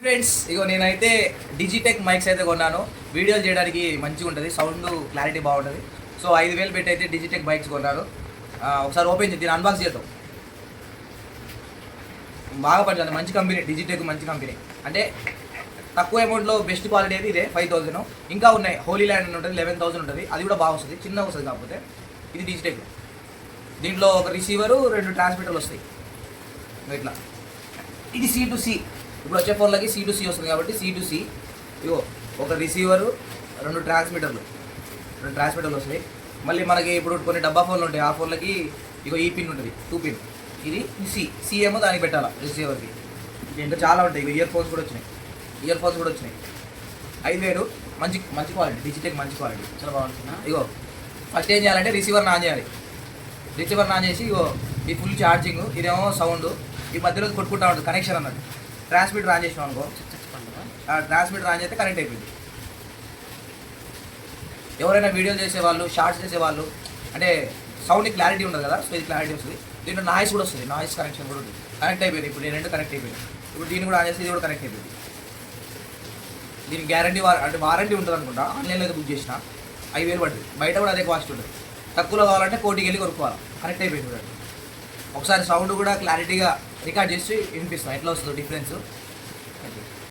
Friends ఇగో నేనైతే Digitek mics అయితే కొన్నాను. వీడియోలు చేయడానికి మంచిగా ఉంటుంది, సౌండ్ క్లారిటీ బాగుంటుంది. సో 5,000 పెట్టి అయితే డిజిటెక్ మైక్స్ కొన్నాను. ఒకసారి ఓపెన్ చేసి దీన్ని అన్బాక్స్ చేద్దాం. బాగా పనిచేస్తుంది, మంచి కంపెనీ డిజిటెక్, మంచి కంపెనీ. అంటే తక్కువ అమౌంట్లో బెస్ట్ క్వాలిటీ అయితే ఇదే 5,000. ఇంకా ఉన్నాయి, హోలీ ల్యాండ్ అని ఉంటుంది 11,000 ఉంటుంది, అది కూడా బాగా వస్తుంది, చిన్నగా వస్తుంది. కాకపోతే ఇది డిజిటెక్. దీంట్లో ఒక రిసీవరు, 2 ట్రాన్స్మిటర్లు వస్తాయి ఇట్లా. ఇది C2C, ఇప్పుడు వచ్చే ఫోన్లకి C2C వస్తుంది కాబట్టి C2C. ఇగో ఒక రిసీవరు, 2 ట్రాన్స్మిటర్లు వస్తాయి. మళ్ళీ మనకి ఇప్పుడు కొన్ని డబ్బా ఫోన్లు ఉంటాయి, ఆ ఫోన్లకి ఇగో ఈ పిన్ ఉంటుంది, 2 పిన్. ఇది C ఏమో దానికి పెట్టాలా రిసీవర్కి. ఇంకా చాలా ఉంటాయి. ఇగో ఇయర్ ఫోన్స్ కూడా వచ్చినాయి. 5,000, మంచి క్వాలిటీ, డిజిటెక్ మంచి క్వాలిటీ, చాలా బాగుంటుంది. ఇగో ఫస్ట్ ఏం చేయాలంటే రిసీవర్ని ఆన్ చేయాలి. రిసీవర్ని ఆన్ చేసి ఇగో ఈ ఫుల్ ఛార్జింగ్, ఇదేమో సౌండ్, ఈ మధ్యలో కొట్టుకుంటా ఉంటుంది కనెక్షన్ అన్నట్టు. ట్రాన్స్మిటర్ ఆన్ చేసినాం అనుకో, ట్రాన్స్మిటర్ ఆన్ చేస్తే కనెక్ట్ అయిపోయింది. ఎవరైనా వీడియోలు చేసేవాళ్ళు, షార్ట్స్ చేసేవాళ్ళు, అంటే సౌండ్ క్లారిటీ ఉండదు కదా, సో ఇది క్లారిటీ వస్తుంది. దీంట్లో నాయిస్ కూడా వస్తుంది, నాయిస్ కనెక్షన్ కూడా ఉంటుంది. కనెక్ట్ అయిపోయింది. ఇప్పుడు నేను 2 కనెక్ట్ అయిపోయింది. ఇప్పుడు దీన్ని కూడా ఆన్ చేసి ఇది కూడా కనెక్ట్ అయిపోయింది. దీనికి గ్యారంటీ అంటే వారంటీ ఉంటుంది అనుకుంటా. ఆన్లైన్లో అయితే బుక్ చేసిన 5,000 పడుతుంది. బయట కూడా అదే కాస్ట్ ఉంటుంది. తక్కువలో కావాలంటే కోటికి వెళ్ళి కొనుక్కోవాలి. కనెక్ట్ అయిపోయింది చూడండి. ఒకసారి సౌండ్ కూడా క్లారిటీగా రికార్డ్ చేసి వినిపిస్తాం, ఎట్లా వస్తుందో డిఫరెన్స్.